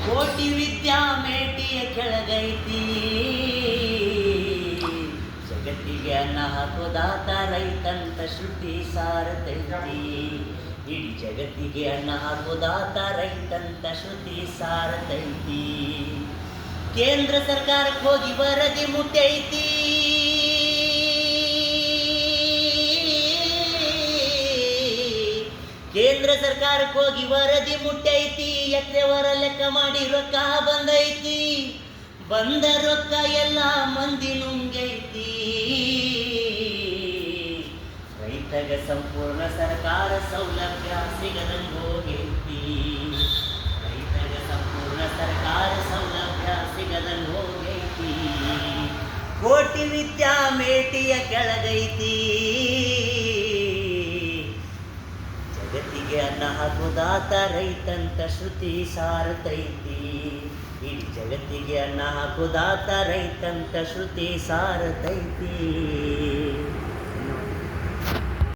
ಕೋಟಿ ವಿದ್ಯಾ ಮೇಟಿಯ ಕೆಳಗೈತಿ, ಜಗತ್ತಿಗೆ ಅನ್ನ ಹಾಕೋದಾತ ರೈತಂತ ಶ್ರುತಿ ಸಾರತೈತಿ. ಇಡೀ ಜಗತ್ತಿಗೆ ಅನ್ನ ಹಾಕೋದಾತ ರೈತಂತ ಶ್ರುತಿ ಸಾರತೈತಿ. ಕೇಂದ್ರ ಸರ್ಕಾರಕ್ಕೆ ಹೋಗಿ ವರದಿ ಮುಟ್ಟೈತಿ, ಕೇಂದ್ರ ಸರ್ಕಾರಕ್ಕೆ ಹೋಗಿ ವರದಿ ಮುಟ್ಟೈತಿ. ಎಕರೆವರ ಲೆಕ್ಕ ಮಾಡಿ ರೊಕ್ಕ ಬಂದೈತಿ, ಬಂದ ರೊಕ್ಕ ಎಲ್ಲ ಮಂದಿ ನುಂಗೈತಿ. ರೈತಗ ಸಂಪೂರ್ಣ ಸರ್ಕಾರ ಸೌಲಭ್ಯ ಸಿಗದಂಗ ಹೋಗೈತಿ, ರೈತಗ ಸಂಪೂರ್ಣ ಸರ್ಕಾರ ಸೌಲಭ್ಯ ಸಿಗದಂಗ ಹೋಗೈತಿ. ಕೋಟಿ ವಿದ್ಯಾ ಮೇಟಿಯ ಕೆಳಗೈತಿ, ಜಗತ್ತಿಗೆ ಅನ್ನ ಹಾಕೋದಾತ ರೈತಂತ ಶ್ರುತಿ ಸಾರತೈತಿ. ಇಡೀ ಜಗತ್ತಿಗೆ ಅನ್ನ ಹಾಕೋದಾತ ರೈತಂತ ಶ್ರುತಿ ಸಾರತೈತಿ.